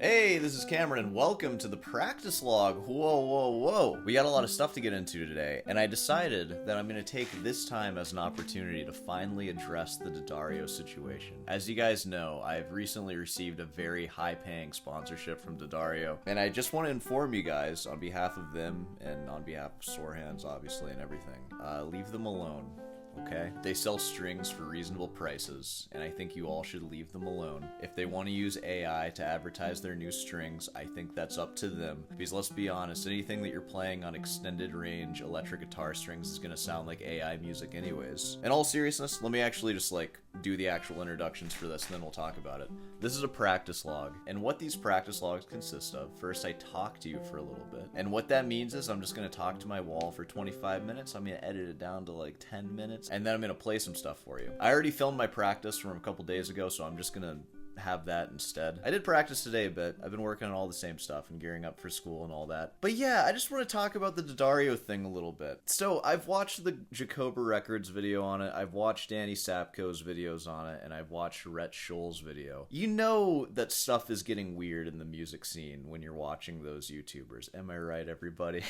Hey, this is Cameron, and welcome to the practice log. Whoa. We got a lot of stuff to get into today, and I decided that I'm going to take this time as an opportunity to finally address the Daddario situation. As you guys know, I've recently received a very high-paying sponsorship from Daddario, and I just want to inform you guys, on behalf of them, and on behalf of Sore Hands, obviously, and everything, leave them alone. Okay? They sell strings for reasonable prices, and I think you all should leave them alone. If they want to use AI to advertise their new strings, I think that's up to them. Because let's be honest, anything that you're playing on extended range electric guitar strings is going to sound like AI music anyways. In all seriousness, let me actually just do the actual introductions for this and then we'll talk about it. This is a practice log, and what these practice logs consist of, first I talk to you for a little bit. And what that means is I'm just going to talk to my wall for 25 minutes, I'm going to edit it down to like 10 minutes, and then I'm going to play some stuff for you. I already filmed my practice from a couple days ago, so I'm just going to have that instead. I did practice today a bit. I've been working on all the same stuff and gearing up for school and all that. But yeah, I just want to talk about the Daddario thing a little bit. So I've watched the Jacoba Records video on it, I've watched Danny Sapko's videos on it, and I've watched Rhett Scholl's video. You know that stuff is getting weird in the music scene when you're watching those YouTubers. Am I right, everybody?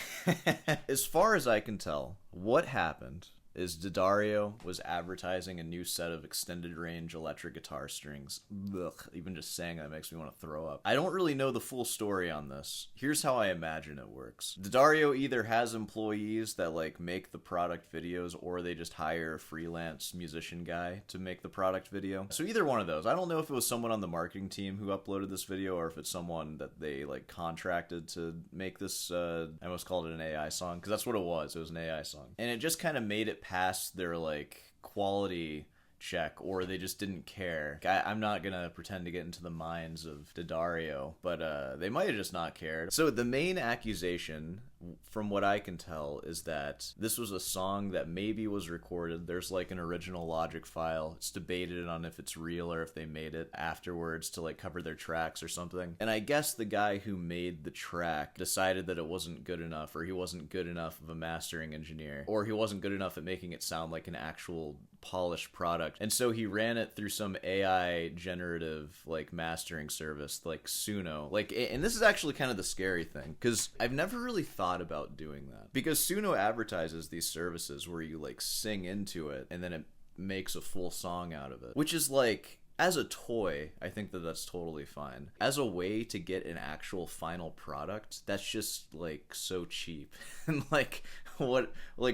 As far as I can tell, what happened is Daddario was advertising a new set of extended range electric guitar strings. Ugh, even just saying that makes me want to throw up. I don't really know the full story on this. Here's how I imagine it works. Daddario either has employees that make the product videos, or they just hire a freelance musician guy to make the product video. So either one of those. I don't know if it was someone on the marketing team who uploaded this video, or if it's someone that they contracted to make this, I almost called it an AI song, because that's what it was. It was an AI song. And it just kind of made it past their quality check, or they just didn't care. I'm not gonna pretend to get into the minds of Daddario, but they might have just not cared. So the main accusation, from what I can tell, is that this was a song that maybe was recorded. There's an original Logic file. It's debated on if it's real or if they made it afterwards to cover their tracks or something. And I guess the guy who made the track decided that it wasn't good enough, or he wasn't good enough of a mastering engineer, or he wasn't good enough at making it sound like an actual polished product. And so he ran it through some AI generative mastering service like Suno. And this is actually kind of the scary thing, because I've never really thought about doing that, because Suno advertises these services where you sing into it and then it makes a full song out of it, which is as a toy, I think that that's totally fine. As a way to get an actual final product, that's just so cheap. And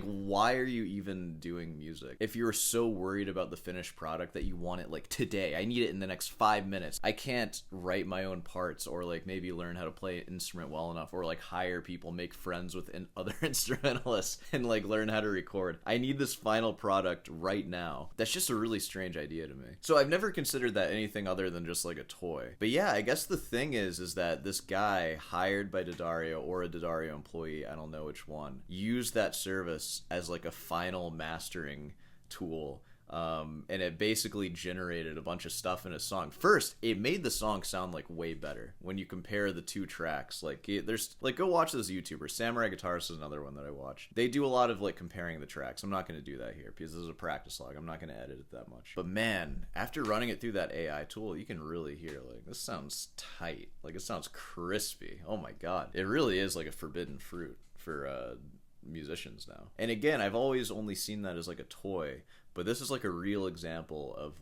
why are you even doing music? If you're so worried about the finished product that you want it today, I need it in the next 5 minutes. I can't write my own parts, or maybe learn how to play an instrument well enough, or hire people, make friends with other instrumentalists, and learn how to record. I need this final product right now. That's just a really strange idea to me. So I've never considered that anything other than just a toy. But yeah, I guess the thing is that this guy hired by Daddario, or a Daddario employee, I don't know which one, used that service as a final mastering tool. And it basically generated a bunch of stuff in a song. First, it made the song sound way better when you compare the two tracks. There's go watch those YouTubers. Samurai Guitarist is another one that I watched. They do a lot of comparing the tracks. I'm not going to do that here because this is a practice log. I'm not going to edit it that much. But man, after running it through that AI tool, you can really hear this sounds tight. It sounds crispy. Oh my god, it really is a forbidden fruit for musicians now. And again, I've always only seen that as a toy, but this is a real example of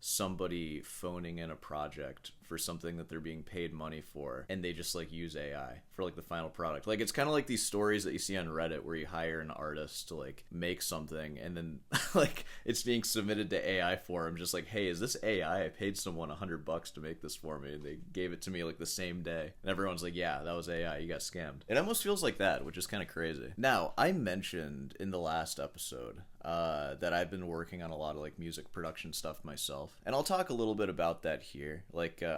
somebody phoning in a project for something that they're being paid money for, and they just use AI for the final product. It's kind of these stories that you see on Reddit where you hire an artist to make something, and then it's being submitted to AI for him, just hey, is this AI? I paid someone $100 to make this for me, and they gave it to me the same day, and everyone's yeah, that was AI, you got scammed. It almost feels like that, which is kind of crazy. Now, I mentioned in the last episode that I've been working on a lot of music production stuff myself, and I'll talk a little bit about that here.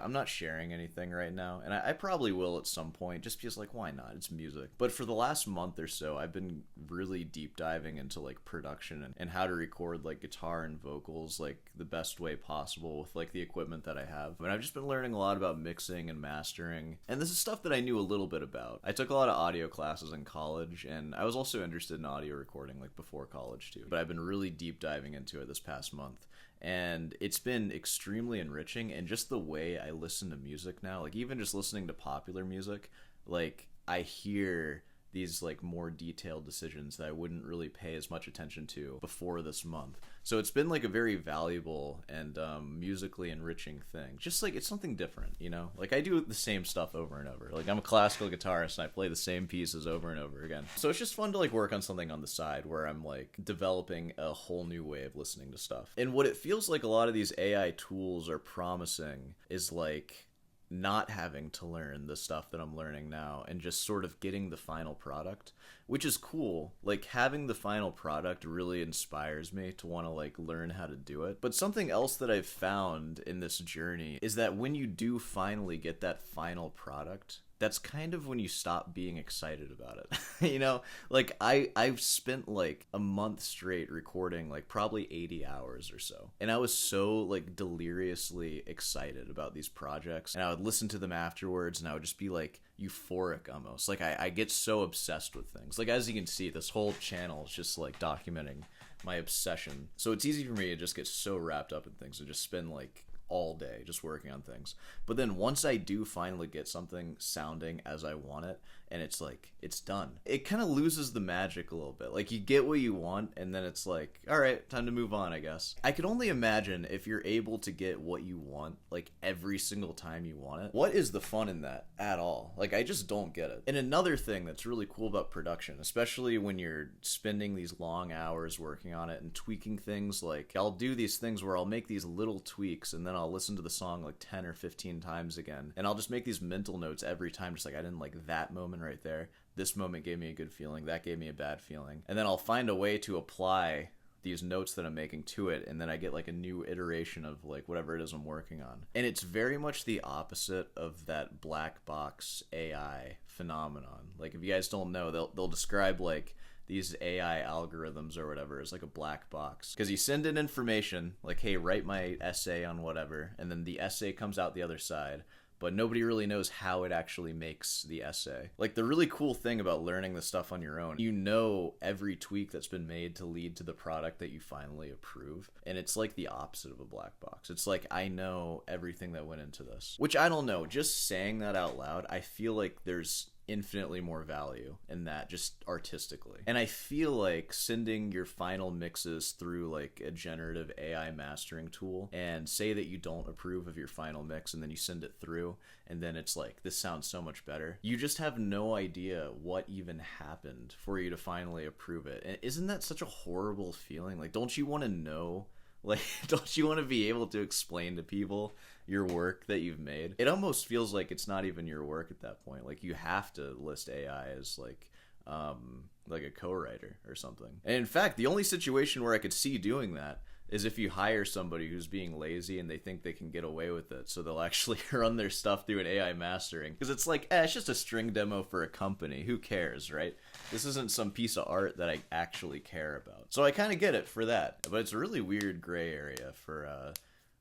I'm not sharing anything right now, and I probably will at some point, just because why not? It's music. But for the last month or so, I've been really deep diving into production and how to record guitar and vocals the best way possible with the equipment that I have. And I've just been learning a lot about mixing and mastering, and this is stuff that I knew a little bit about. I took a lot of audio classes in college, and I was also interested in audio recording before college too, but I've been really deep diving into it this past month. and it's been extremely enriching. And just the way I listen to music now, like even just listening to popular music, like I hear these like more detailed decisions that I wouldn't really pay as much attention to before this month. So it's been like a very valuable and musically enriching thing. Just like it's something different, you know? Like I do the same stuff over and over. Like I'm a classical guitarist and I play the same pieces over and over again. So it's just fun to like work on something on the side where I'm like developing a whole new way of listening to stuff. And what it feels like a lot of these AI tools are promising is like not having to learn the stuff that I'm learning now and just sort of getting the final product, which is cool. Like having the final product really inspires me to want to like learn how to do it. But something else that I've found in this journey is that when you do finally get that final product, that's kind of when you stop being excited about it. You know, like I've spent like a month straight recording like probably 80 hours or so, and I was so like deliriously excited about these projects, and I would listen to them afterwards and I would just be like euphoric almost. Like I get so obsessed with things. Like as you can see, this whole channel is just like documenting my obsession, so it's easy for me to just get so wrapped up in things and just spend like all day just working on things. But then once I do finally get something sounding as I want it, and it's like it's done, it kind of loses the magic a little bit. Like you get what you want and then it's like, all right, time to move on, I guess. I could only imagine if you're able to get what you want like every single time you want it, what is the fun in that at all? Like I just don't get it. And another thing that's really cool about production, especially when you're spending these long hours working on it and tweaking things, like I'll do these things where I'll make these little tweaks and then I'll listen to the song like 10 or 15 times again, and I'll just make these mental notes every time, just like I didn't like that moment right there, this moment gave me a good feeling, that gave me a bad feeling, and then I'll find a way to apply these notes that I'm making to it, and then I get like a new iteration of like whatever it is I'm working on. And it's very much the opposite of that black box AI phenomenon. Like if you guys don't know, they'll describe like these AI algorithms or whatever is like a black box, because you send in information like, hey, write my essay on whatever, and then the essay comes out the other side, but nobody really knows how it actually makes the essay. Like the really cool thing about learning this stuff on your own, you know every tweak that's been made to lead to the product that you finally approve, and it's like the opposite of a black box. It's like I know everything that went into this, which I don't know, just saying that out loud, I feel like there's infinitely more value in that just artistically. And I feel like sending your final mixes through like a generative AI mastering tool, and say that you don't approve of your final mix and then you send it through and then it's like, this sounds so much better, you just have no idea what even happened for you to finally approve it. And isn't that such a horrible feeling? Like don't you want to know? Like, don't you want to be able to explain to people your work that you've made? It almost feels like it's not even your work at that point. Like, you have to list AI as, like a co-writer or something. And in fact, the only situation where I could see doing that is if you hire somebody who's being lazy and they think they can get away with it, so they'll actually run their stuff through an AI mastering. Because it's like, it's just a string demo for a company. Who cares, right? This isn't some piece of art that I actually care about. So I kind of get it for that. But it's a really weird gray area for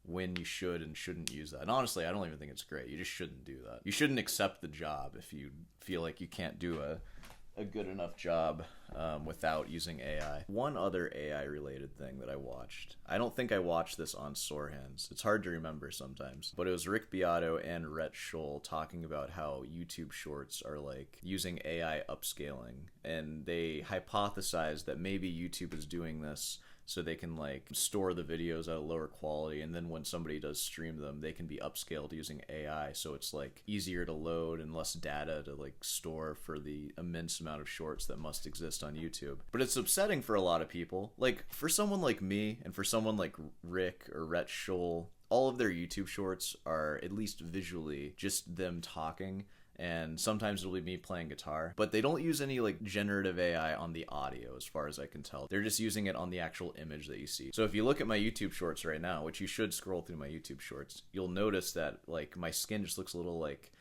when you should and shouldn't use that. And honestly, I don't even think it's great. You just shouldn't do that. You shouldn't accept the job if you feel like you can't do a good enough job without using AI. One other AI related thing that I watched, I don't think I watched this on Sore Hands. It's hard to remember sometimes, but it was Rick Beato and Rhett Scholl talking about how YouTube shorts are like using AI upscaling, and they hypothesized that maybe YouTube is doing this so they can like store the videos at a lower quality, and then when somebody does stream them, they can be upscaled using AI, so it's like easier to load and less data to like store for the immense amount of shorts that must exist on YouTube. But it's upsetting for a lot of people. Like for someone like me and for someone like Rick or Rhett Scholl, all of their YouTube shorts are, at least visually, just them talking, and sometimes it'll be me playing guitar, but they don't use any like generative AI on the audio as far as I can tell. They're just using it on the actual image that you see. So if you look at my YouTube shorts right now, which you should scroll through my YouTube shorts, you'll notice that like my skin just looks a little like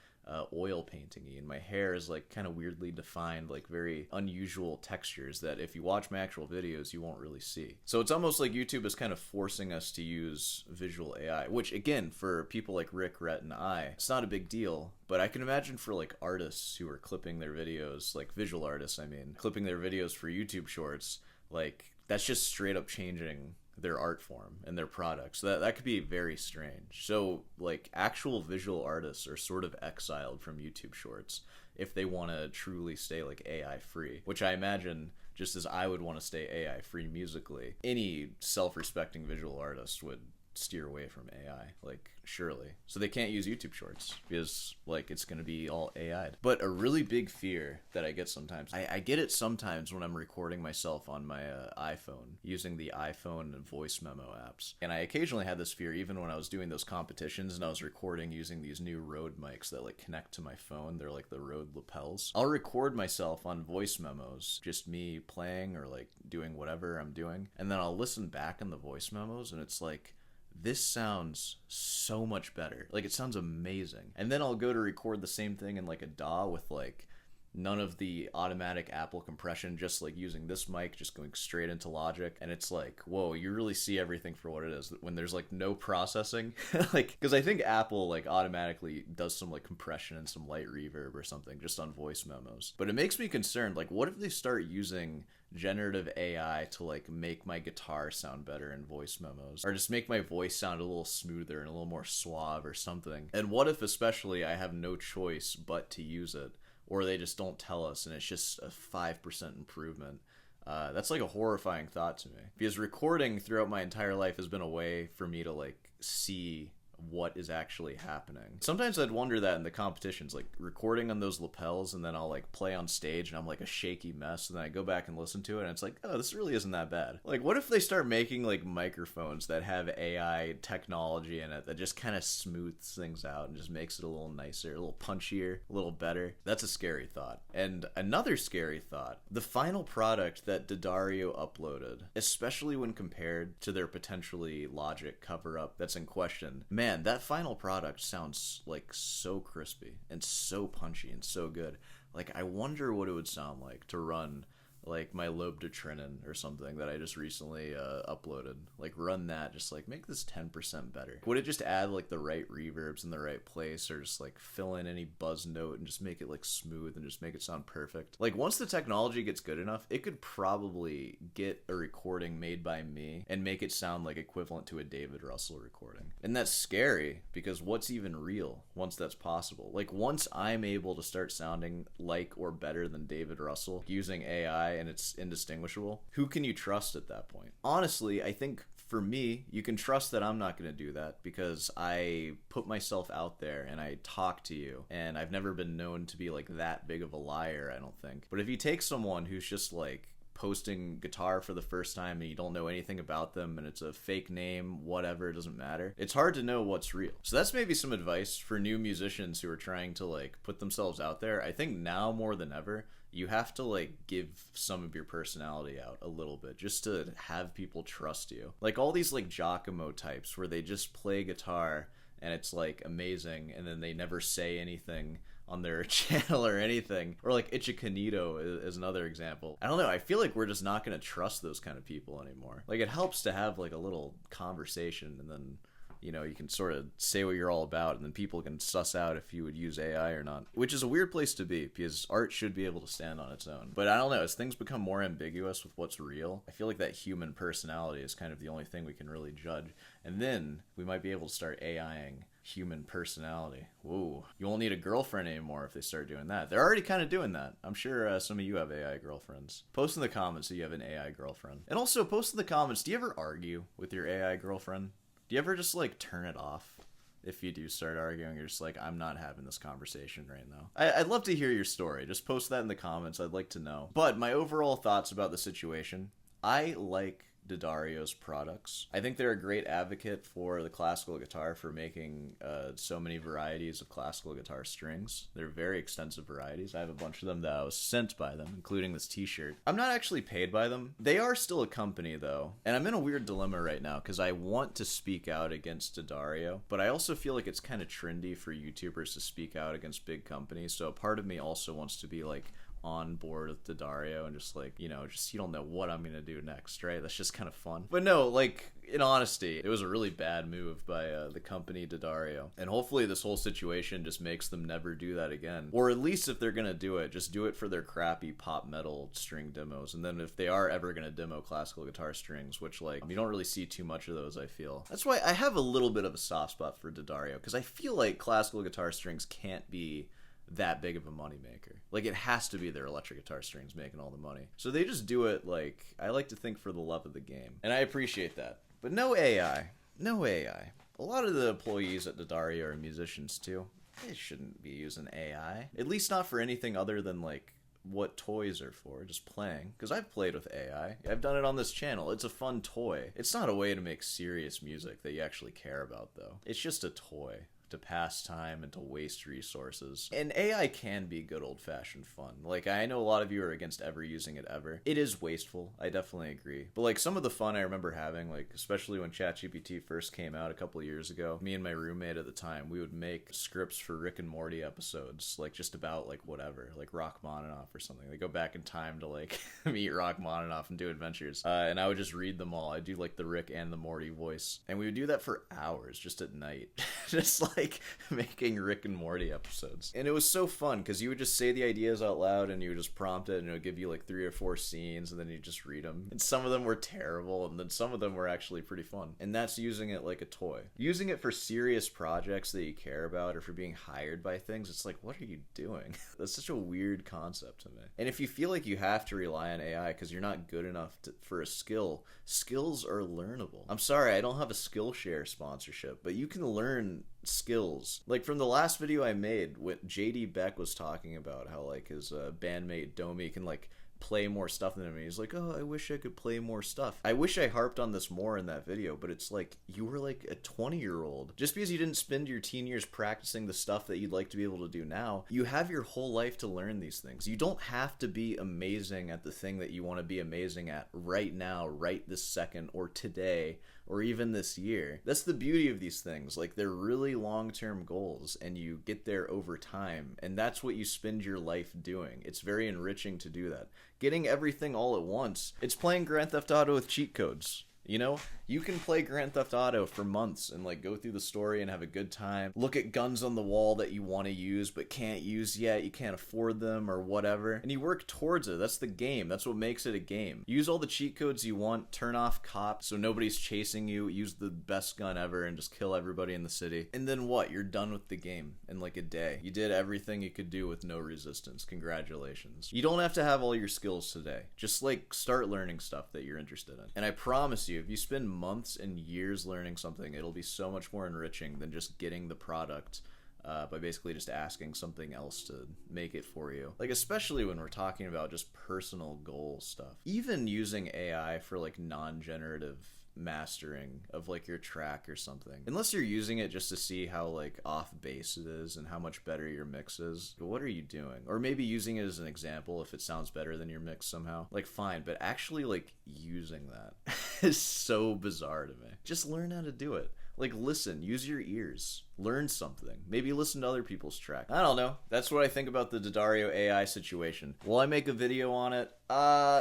oil painting-y, and my hair is like kind of weirdly defined, like very unusual textures that if you watch my actual videos you won't really see. So it's almost like YouTube is kind of forcing us to use visual AI, which again, for people like Rick, Rhett, and I, it's not a big deal. But I can imagine for like artists who are clipping their videos, like visual artists, I mean, clipping their videos for YouTube shorts, like that's just straight up changing their art form and their products. That could be very strange. So like actual visual artists are sort of exiled from YouTube Shorts if they want to truly stay like AI free, which I imagine, just as I would want to stay AI free musically, any self-respecting visual artist would steer away from AI, like, surely. So they can't use YouTube Shorts because, like, it's going to be all AI'd. But a really big fear that I get sometimes, I get it sometimes when I'm recording myself on my iPhone, using the iPhone and voice memo apps. And I occasionally had this fear even when I was doing those competitions and I was recording using these new Rode mics that, like, connect to my phone. They're like the Rode lapels. I'll record myself on voice memos, just me playing or, like, doing whatever I'm doing. And then I'll listen back in the voice memos and it's like, this sounds so much better. Like, it sounds amazing. And then I'll go to record the same thing in like a DAW with like none of the automatic Apple compression, just like using this mic, just going straight into Logic. And it's like, whoa, you really see everything for what it is when there's like no processing. Like, because I think Apple like automatically does some like compression and some light reverb or something just on voice memos. But it makes me concerned, like, what if they start using generative AI to like make my guitar sound better in voice memos, or just make my voice sound a little smoother and a little more suave or something? And what if especially I have no choice but to use it, or they just don't tell us and it's just a 5% improvement? That's like a horrifying thought to me, because recording throughout my entire life has been a way for me to like see what is actually happening. Sometimes I'd wonder that in the competitions, like recording on those lapels, and then I'll like play on stage and I'm like a shaky mess, and then I go back and listen to it and it's like, oh, this really isn't that bad. Like, what if they start making like microphones that have AI technology in it that just kind of smooths things out and just makes it a little nicer, a little punchier, a little better? That's a scary thought. And another scary thought, the final product that D'Addario uploaded, especially when compared to their potentially Logic cover-up that's in question, man, that final product sounds like so crispy and so punchy and so good. Like, I wonder what it would sound like to run like my Lobe de Trinon or something that I just recently uploaded. Like, run that, just like make this 10% better. Would it just add like the right reverbs in the right place, or just like fill in any buzz note and just make it like smooth and just make it sound perfect? Like, once the technology gets good enough, it could probably get a recording made by me and make it sound like equivalent to a David Russell recording. And that's scary, because what's even real once that's possible? Like, once I'm able to start sounding like or better than David Russell using AI and it's indistinguishable, who can you trust at that point? Honestly, I think for me, you can trust that I'm not going to do that, because I put myself out there and I talk to you, and I've never been known to be like that big of a liar, I don't think. But if you take someone who's just like posting guitar for the first time and you don't know anything about them and it's a fake name, whatever, it doesn't matter, it's hard to know what's real. So that's maybe some advice for new musicians who are trying to like put themselves out there. I think now more than ever, you have to like give some of your personality out a little bit, just to have people trust you. Like all these like Giacomo types where they just play guitar and it's like amazing, and then they never say anything on their channel or anything. Or like Ichikanito is another example. I don't know, I feel like we're just not going to trust those kind of people anymore. Like, it helps to have like a little conversation, and then, you know, you can sort of say what you're all about, and then people can suss out if you would use AI or not, which is a weird place to be, because art should be able to stand on its own. But I don't know, as things become more ambiguous with what's real, I feel like that human personality is kind of the only thing we can really judge. And then we might be able to start AIing human personality. Whoa, you won't need a girlfriend anymore if they start doing that. They're already kind of doing that. I'm sure some of you have AI girlfriends. Post in the comments if you have an AI girlfriend. And also post in the comments, do you ever argue with your AI girlfriend? Do you ever just like turn it off? If you do start arguing, you're just like, I'm not having this conversation right now. I'd love to hear your story. Just post that in the comments. I'd like to know. But my overall thoughts about the situation, I like D'Addario's products. I think they're a great advocate for the classical guitar, for making so many varieties of classical guitar strings. They're very extensive varieties. I have a bunch of them that I was sent by them, including this t-shirt. I'm not actually paid by them. They are still a company though, and I'm in a weird dilemma right now, because I want to speak out against D'Addario, but I also feel like it's kind of trendy for YouTubers to speak out against big companies, so a part of me also wants to be like, on board with Daddario and just like, you know, just you don't know what I'm gonna do next, right? That's just kind of fun. But no, like, in honesty, it was a really bad move by the company Daddario, and hopefully this whole situation just makes them never do that again. Or at least if they're gonna do it, just do it for their crappy pop metal string demos. And then if they are ever gonna demo classical guitar strings, which like you don't really see too much of those, I feel. That's why I have a little bit of a soft spot for Daddario, because I feel like classical guitar strings can't be that big of a moneymaker. Like, it has to be their electric guitar strings making all the money. So they just do it, like, I like to think for the love of the game. And I appreciate that. But no AI. No AI. A lot of the employees at Daddario are musicians, too. They shouldn't be using AI. At least not for anything other than, like, what toys are for, just playing. Because I've played with AI. I've done it on this channel. It's a fun toy. It's not a way to make serious music that you actually care about, though. It's just a toy to pass time and to waste resources. And AI can be good old-fashioned fun. Like, I know a lot of you are against ever using it ever. It is wasteful, I definitely agree. But like, some of the fun I remember having, like, especially when ChatGPT first came out a couple of years ago, me and my roommate at the time, we would make scripts for Rick and Morty episodes, like, just about, like, whatever, like Rachmaninoff or something. They go back in time to, like, meet Rachmaninoff and do adventures. And I would just read them all. I'd do, like, the Rick and the Morty voice. And we would do that for hours, just at night. Just, like, making Rick and Morty episodes. And it was so fun, because you would just say the ideas out loud, and you would just prompt it, and it would give you, like, 3 or 4 scenes, and then you just read them. And some of them were terrible, and then some of them were actually pretty fun. And that's using it like a toy. Using it for serious projects that you care about, or for being hired by things, it's like, what are you doing? That's such a weird concept to me. And if you feel like you have to rely on AI because you're not good enough for a skill, skills are learnable. I'm sorry, I don't have a Skillshare sponsorship, but you can learn skills. Like, from the last video I made, what JD Beck was talking about how, like, his bandmate Domi can, like, play more stuff than him. He's like, oh, I wish I could play more stuff. I wish I harped on this more in that video, but it's like, you were like a 20-year-old. Just because you didn't spend your teen years practicing the stuff that you'd like to be able to do now, you have your whole life to learn these things. You don't have to be amazing at the thing that you want to be amazing at right now, right this second, or today, or even this year. That's the beauty of these things. Like, they're really long-term goals, and you get there over time, and that's what you spend your life doing. It's very enriching to do that. Getting everything all at once, it's playing Grand Theft Auto with cheat codes. You know, you can play Grand Theft Auto for months and, like, go through the story and have a good time. Look at guns on the wall that you want to use but can't use yet. You can't afford them or whatever. And you work towards it. That's the game. That's what makes it a game. Use all the cheat codes you want. Turn off cops so nobody's chasing you. Use the best gun ever and just kill everybody in the city. And then what? You're done with the game in, like, a day. You did everything you could do with no resistance. Congratulations. You don't have to have all your skills today. Just, like, start learning stuff that you're interested in. And I promise you, if you spend months and years learning something, it'll be so much more enriching than just getting the product by basically just asking something else to make it for you. Like, especially when we're talking about just personal goal stuff. Even using AI for, like, non-generative mastering of, like, your track or something. Unless you're using it just to see how, like, off base it is and how much better your mix is. But what are you doing? Or maybe using it as an example if it sounds better than your mix somehow. Like, fine, but actually, like, using that is so bizarre to me. Just learn how to do it. Like, listen, use your ears. Learn something. Maybe listen to other people's track. I don't know. That's what I think about the Daddario AI situation. Will I make a video on it?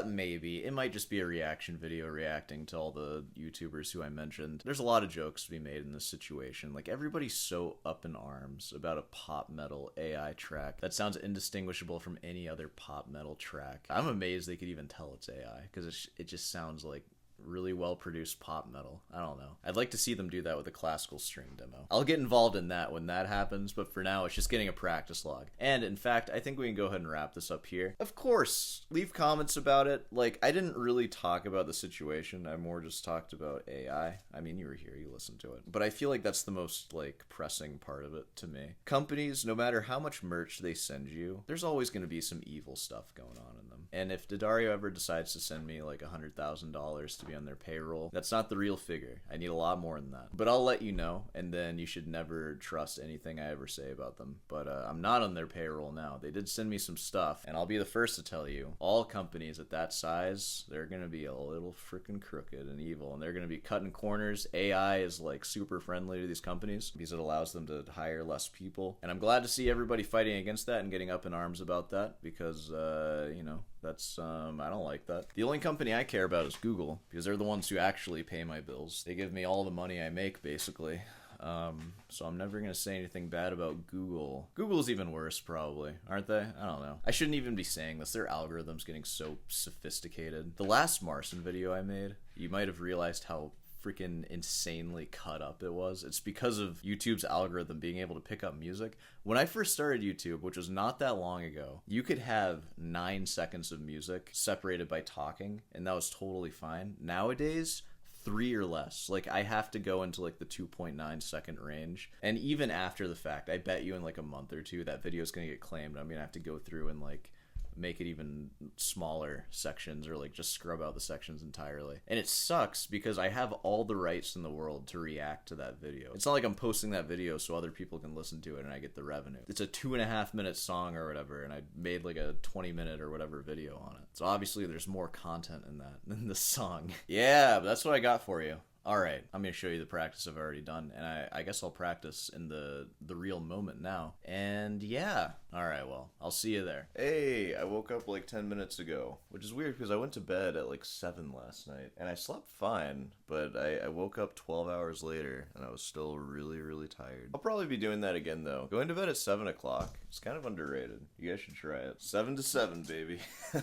Maybe. It might just be a reaction video reacting to all the YouTubers who I mentioned. There's a lot of jokes to be made in this situation. Like, everybody's so up in arms about a pop metal AI track that sounds indistinguishable from any other pop metal track. I'm amazed they could even tell it's AI, because it just sounds like really well produced pop metal. I don't know. I'd like to see them do that with a classical string demo. I'll get involved in that when that happens, but for now it's just getting a practice log. And in fact, I think we can go ahead and wrap this up here. Of course, leave comments about it. Like, I didn't really talk about the situation. I more just talked about AI. I mean, you were here, you listened to it. But I feel like that's the most, like, pressing part of it to me. Companies, no matter how much merch they send you, there's always going to be some evil stuff going on in them. And if Daddario ever decides to send me, like, $100,000 to be be on their payroll. That's not the real figure. I need a lot more than that. But I'll let you know, and then you should never trust anything I ever say about them. But I'm not on their payroll now. They did send me some stuff, and I'll be the first to tell you, all companies at that size, they're gonna be a little freaking crooked and evil, and they're gonna be cutting corners. AI is like super friendly to these companies because it allows them to hire less people, and I'm glad to see everybody fighting against that and getting up in arms about that, because you know, that's I don't like that. The only company I care about is Google, because they're the ones who actually pay my bills. They give me all the money I make, basically. So I'm never gonna say anything bad about Google. Google's even worse, probably, aren't they? I don't know. I shouldn't even be saying this. Their algorithm's getting so sophisticated. The last Marson video I made, you might have realized how freaking insanely cut up it was. It's because of YouTube's algorithm being able to pick up music. When I first started YouTube, which was not that long ago, you could have 9 seconds of music separated by talking, and that was totally fine. Nowadays, 3 or less. Like, I have to go into like the 2.9 second range, and even after the fact, I bet you in like a month or two that video is gonna get claimed. I'm gonna have to go through and like make it even smaller sections, or like just scrub out the sections entirely. And it sucks because I have all the rights in the world to react to that video. It's not like I'm posting that video so other people can listen to it and I get the revenue. It's a 2.5 minute song or whatever, and I made like a 20-minute or whatever video on it. So obviously there's more content in that than the song. Yeah, but that's what I got for you. Alright, I'm going to show you the practice I've already done, and I guess I'll practice in the real moment now. And yeah, alright, well, I'll see you there. Hey, I woke up like 10 minutes ago, which is weird because I went to bed at like 7 last night, and I slept fine, but I woke up 12 hours later, and I was still really, really tired. I'll probably be doing that again, though. Going to bed at 7 o'clock, it's kind of underrated. You guys should try it. 7 to 7, baby.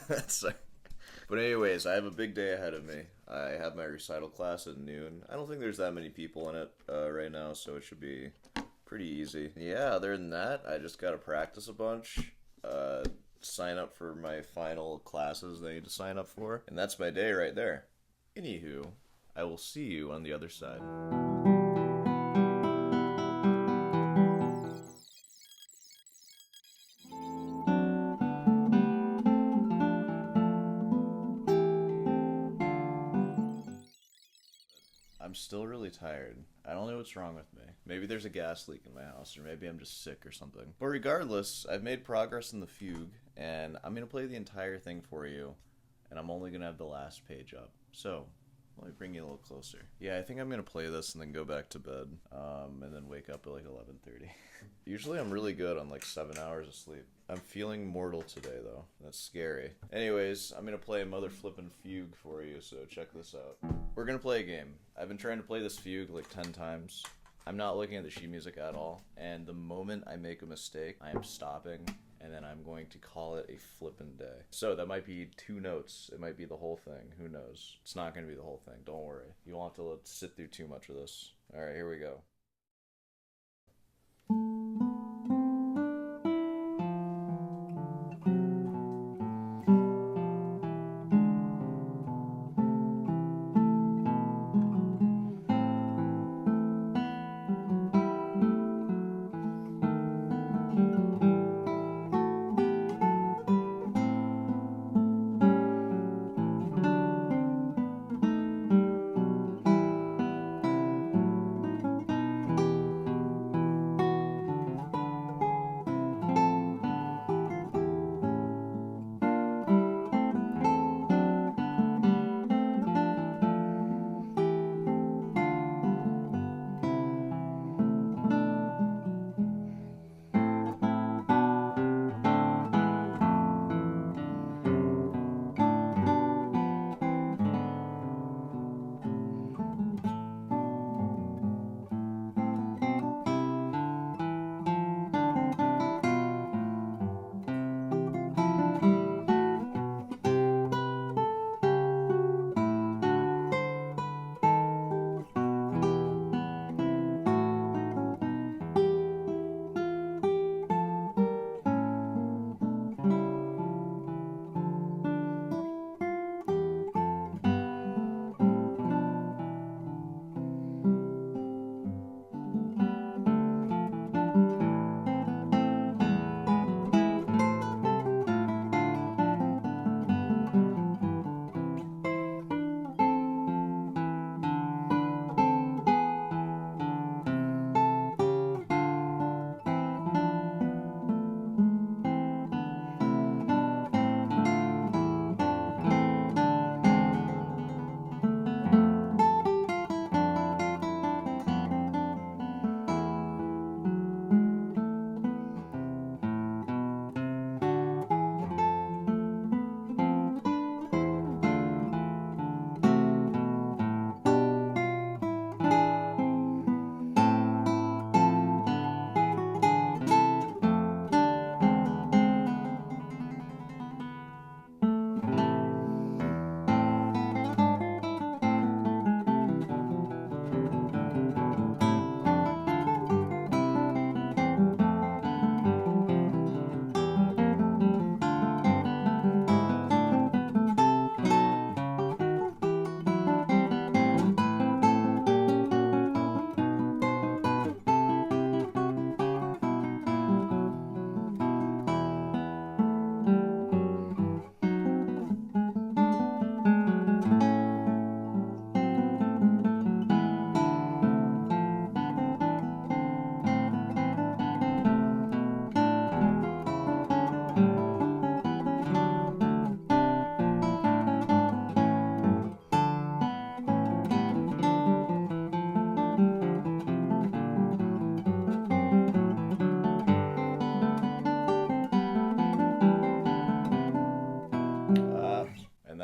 That's like... But anyways, I have a big day ahead of me. I have my recital class at noon. I don't think there's that many people in it right now, so it should be pretty easy. Yeah, other than that, I just gotta practice a bunch, sign up for my final classes that I need to sign up for, and that's my day right there. Anywho, I will see you on the other side. I'm still really tired. I don't know what's wrong with me. Maybe there's a gas leak in my house, or maybe I'm just sick or something. But regardless, I've made progress in the Fugue, and I'm going to play the entire thing for you, and I'm only going to have the last page up. So, let me bring you a little closer. Yeah, I think I'm going to play this and then go back to bed, and then wake up at like 11:30. Usually I'm really good on like 7 hours of sleep. I'm feeling mortal today, though. That's scary. Anyways, I'm going to play a mother flippin' Fugue for you, so check this out. We're going to play a game. I've been trying to play this Fugue like 10 times. I'm not looking at the sheet music at all, and the moment I make a mistake, I am stopping, and then I'm going to call it a flippin' day. So that might be 2 notes. It might be the whole thing. Who knows? It's not going to be the whole thing. Don't worry. You won't have to sit through too much of this. All right, here we go.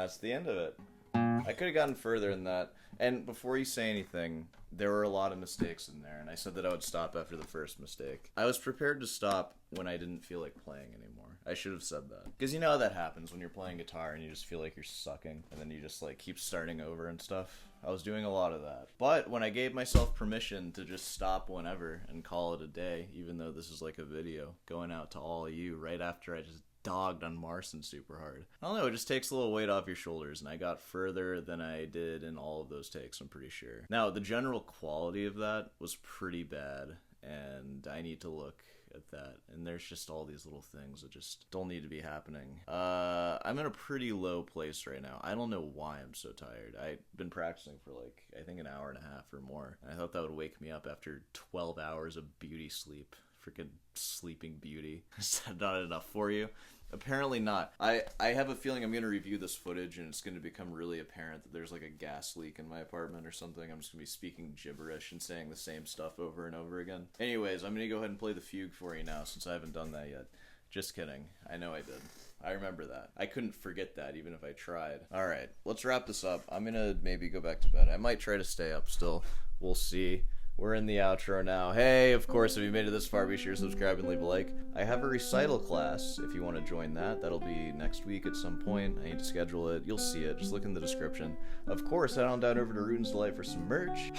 that's the end of it. I could have gotten further than that. And before you say anything, there were a lot of mistakes in there, and I said that I would stop after the first mistake. I was prepared to stop when I didn't feel like playing anymore. I should have said that. Because you know how that happens when you're playing guitar and you just feel like you're sucking, and then you just like keep starting over and stuff. I was doing a lot of that. But when I gave myself permission to just stop whenever and call it a day, even though this is like a video going out to all of you right after I just dogged on Marson super hard. I don't know, it just takes a little weight off your shoulders, and I got further than I did in all of those takes, I'm pretty sure. Now, the general quality of that was pretty bad, and I need to look at that, and there's just all these little things that just don't need to be happening. I'm in a pretty low place right now. I don't know why I'm so tired. I've been practicing for like, I think an hour and a half or more, and I thought that would wake me up after 12 hours of beauty sleep. Freaking sleeping beauty. Is that not enough for you? Apparently not. I have a feeling I'm going to review this footage and it's going to become really apparent that there's like a gas leak in my apartment or something. I'm just going to be speaking gibberish and saying the same stuff over and over again. Anyways, I'm going to go ahead and play the Fugue for you now since I haven't done that yet. Just kidding. I know I did. I remember that. I couldn't forget that even if I tried. Alright, let's wrap this up. I'm going to maybe go back to bed. I might try to stay up still. We'll see. We're in the outro now. Hey, of course, if you made it this far, be sure to subscribe and leave a like. I have a recital class if you want to join that. That'll be next week at some point. I need to schedule it. You'll see it. Just look in the description. Of course, head on down over to Ruden's Delight for some merch.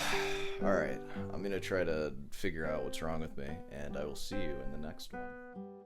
Alright, I'm going to try to figure out what's wrong with me, and I will see you in the next one.